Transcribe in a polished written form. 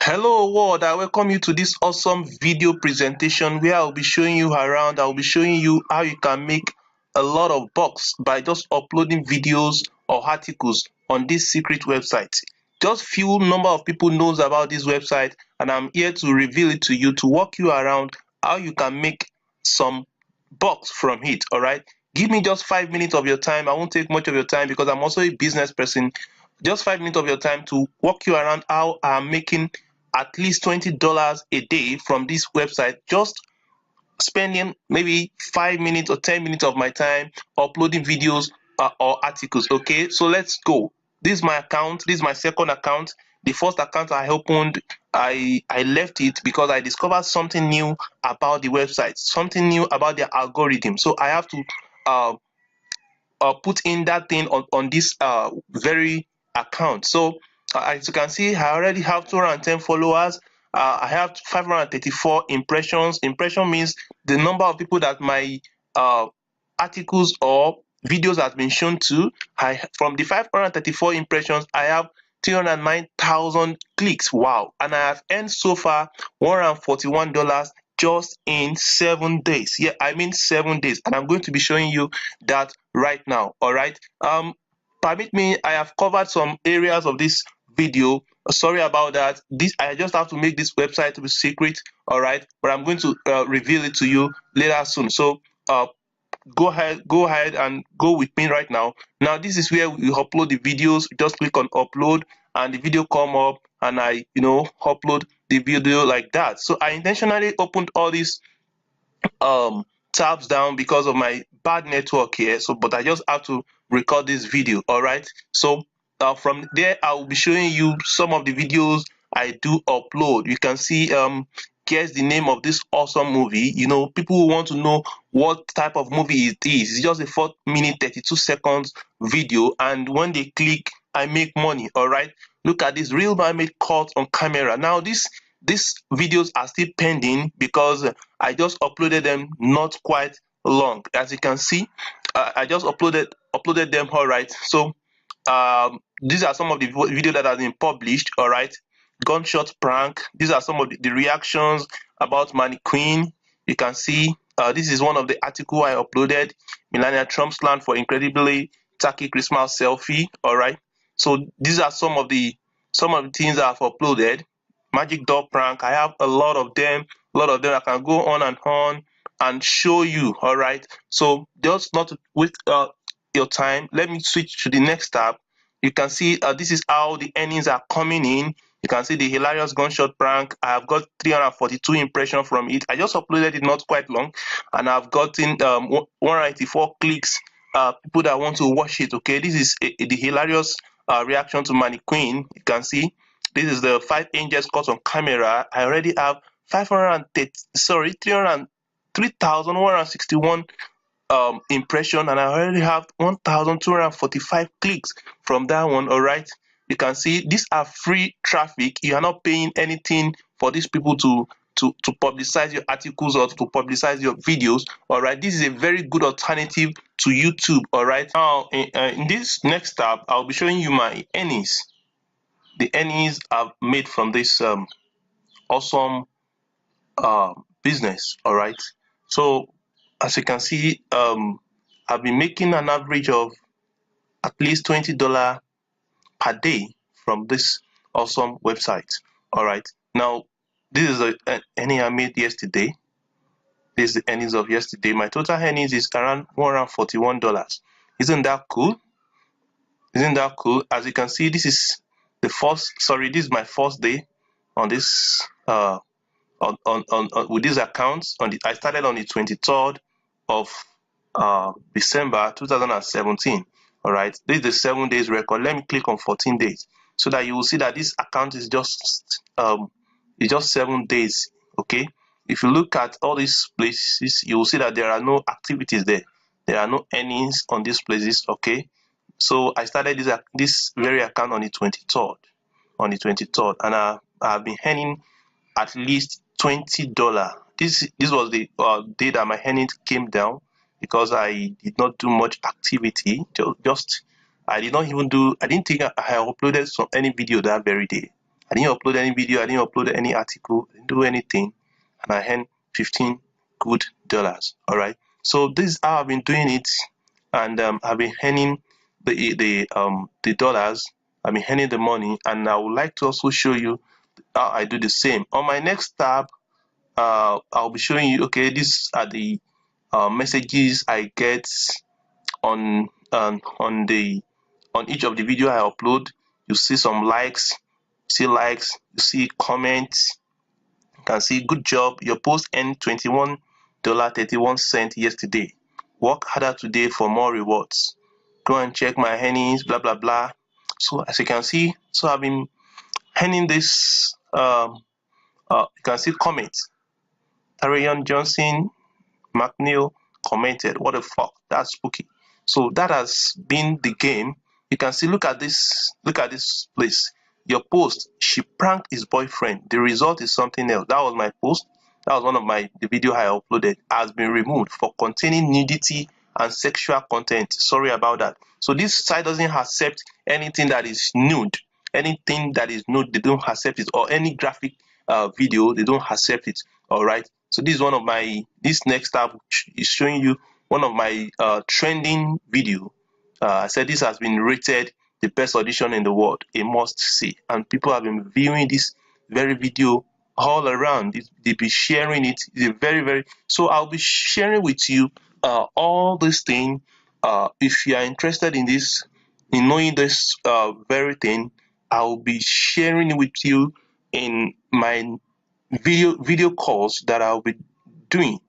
Hello world, I welcome you to this awesome video presentation where I'll be showing you around. I'll be showing you how you can make a lot of bucks by just uploading videos or articles on this secret website. Just few number of people knows about this website, and I'm here to reveal it to you, to walk you around how you can make some bucks from it. All right, give me just 5 minutes of your time. I won't take much of your time because I'm also a business person. Just 5 minutes of your time to walk you around how I'm making at least $20 a day from this website, just spending maybe 5 minutes or 10 minutes of my time uploading videos or articles. Okay, so let's go. This is my account. This is my second account. The first account I opened, I left it because I discovered something new about the website, something new about their algorithm. So I have to uh, put in that thing on this very account. So as you can see, I already have 210 followers. I have 534 impressions. Impression means the number of people that my articles or videos has been shown to. From the 534 impressions, I have 309,000 clicks. Wow. And I have earned so far $141 just in 7 days. Yeah, I mean 7 days. And I'm going to be showing you that right now. All right. Permit me, I have covered some areas of this video. Sorry about that. This, I just have to make this website to be secret. All right, but I'm going to reveal it to you later soon. So go ahead and go with me right now. Now this is where we upload the videos. Just click on upload and the video come up, and I upload the video like that. So I intentionally opened all these tabs down because of my bad network here, so but I just have to record this video. All right, so from there I will be showing you some of the videos I do upload. You can see guess the name of this awesome movie. People who want to know what type of movie it is. It's just a 4 minute 32 seconds video, and when they click, I make money. All right, look at this real mermaid caught on camera. Now these videos are still pending because I just uploaded them not quite long. As you can see, I just uploaded them. All right, so these are some of the videos that have been published. All right, gunshot prank. These are some of the reactions about mannequin. You can see this is one of the article I uploaded. Melania Trump's plan for incredibly tacky Christmas selfie. All right, so these are some of the things I've uploaded. Magic doll prank. I have a lot of them. A lot of them. I can go on and show you. All right. So just not to waste your time, let me switch to the next tab. You can see this is how the earnings are coming in. You can see the hilarious gunshot prank. I have got 342 impressions from it. I just uploaded it not quite long, and I've gotten 194 clicks. People that want to watch it. Okay, this is the hilarious reaction to mannequin. You can see this is the 5 angels caught on camera. I already have 3,161 impression, and I already have 1,245 clicks from that one. All right, you can see these are free traffic. You are not paying anything for these people to publicize your articles or to publicize your videos. All right, this is a very good alternative to YouTube. All right, now in this next tab, I'll be showing you my earnings. The earnings I've made from this awesome business. All right, so as you can see, I've been making an average of at least $20 per day from this awesome website. All right, now this is the earning I made yesterday. This is the earnings of yesterday. My total earnings is around $141. Isn't that cool? Isn't that cool? As you can see, this is this is my first day on this with this account. I started on the 23rd of December 2017. All right, this is the 7 days record. Let me click on 14 days so that you will see that this account is just 7 days. Okay, if you look at all these places, you will see that there are no activities there. There are no earnings on these places. Okay, so I started this very account on the 23rd, and I've been earning at least $20. This was the day that my earnings came down because I did not do much activity. I didn't think I uploaded any video that very day. I didn't upload any video, I didn't upload any article, I didn't do anything, and I earned 15 good dollars. All right. So this is how I've been doing it, and I've been earning the dollars. I've been earning the money, and I would like to also show you how I do the same. On my next tab, I'll be showing you. Okay, these are the messages I get on on each of the video I upload. You see some likes, you see comments. You can see good job. Your post earned $21.31 yesterday. Work harder today for more rewards. Go and check my earnings, blah blah blah. So as you can see, so I've been earning this. You can see comments. Tarayon Johnson McNeil commented, "What the fuck? That's spooky." So that has been the game. You can see, look at this place. Your post, she pranked his boyfriend. The result is something else. That was my post. That was one of the video I uploaded. Has been removed for containing nudity and sexual content. Sorry about that. So this site doesn't accept anything that is nude. Anything that is nude, they don't accept it, or any graphic video, they don't accept it. All right. So this is one of my, this next tab is showing you one of my trending video. I said this has been rated the best audition in the world, a must see, and people have been viewing this very video all around. They be sharing it. It's a very. So I'll be sharing with you all this thing. If you are interested in this, in knowing this very thing, I'll be sharing it with you in my video calls that I'll be doing.